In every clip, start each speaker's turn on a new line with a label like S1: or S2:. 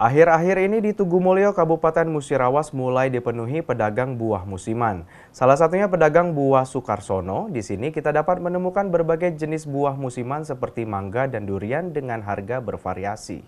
S1: Akhir-akhir ini di Tugumulyo, Kabupaten Musirawas mulai dipenuhi pedagang buah musiman. Salah satunya pedagang buah Sukarsono. Di sini kita dapat menemukan berbagai jenis buah musiman seperti mangga dan durian dengan harga bervariasi.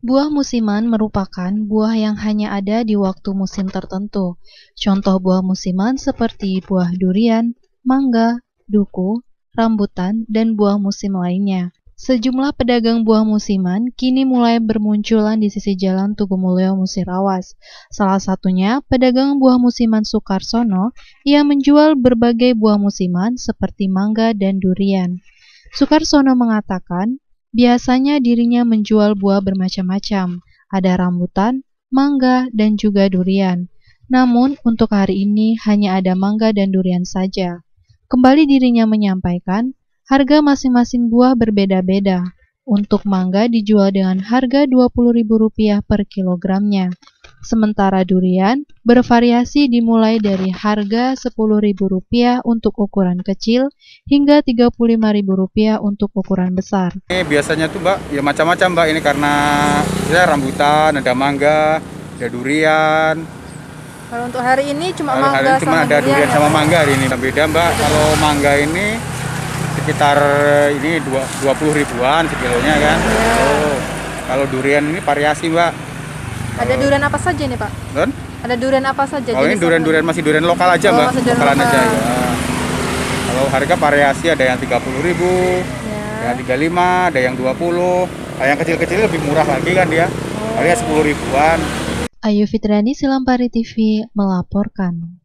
S2: Buah musiman merupakan buah yang hanya ada di waktu musim tertentu. Contoh buah musiman seperti buah durian, mangga, duku, rambutan, dan buah musim lainnya. Sejumlah pedagang buah musiman kini mulai bermunculan di sisi jalan Tugumulyo Musirawas. Salah satunya pedagang buah musiman Sukarsono yang menjual berbagai buah musiman seperti mangga dan durian. Sukarsono mengatakan, biasanya dirinya menjual buah bermacam-macam, ada rambutan, mangga, dan juga durian. Namun, untuk hari ini hanya ada mangga dan durian saja. Kembali dirinya menyampaikan, harga masing-masing buah berbeda-beda. Untuk mangga dijual dengan harga Rp20.000 per kilogramnya. Sementara durian bervariasi dimulai dari harga Rp10.000 untuk ukuran kecil hingga Rp35.000 untuk ukuran besar.
S3: Ini biasanya tuh Mbak, ya macam-macam Mbak, ini karena ya rambutan, ada mangga, ada durian.
S4: Kalau untuk hari ini cuma
S3: Hari
S4: mangga
S3: ini cuma
S4: sama
S3: ada durian sama
S4: ya?
S3: mangga hari ini. Beda Mbak, kalau mangga ini sekitar ini 20 ribuan sekilonya kan.
S4: Ya.
S3: Oh, kalau durian ini variasi Mbak.
S4: Ada durian apa saja nih Pak?
S3: Don?
S4: Ada durian apa saja?
S3: Kalau ini durian masih durian lokal aja
S4: Oh,
S3: Mbak,
S4: masih durian
S3: lokalan aja
S4: lokal.
S3: ya. Kalau harga variasi ada yang 30.000,
S4: Ya.
S3: yang 35, ada yang 20. Nah, yang kecil-kecil lebih murah lagi kan dia. Harga 10 ribuan.
S2: Ayu Fitriani, Silampari TV, melaporkan.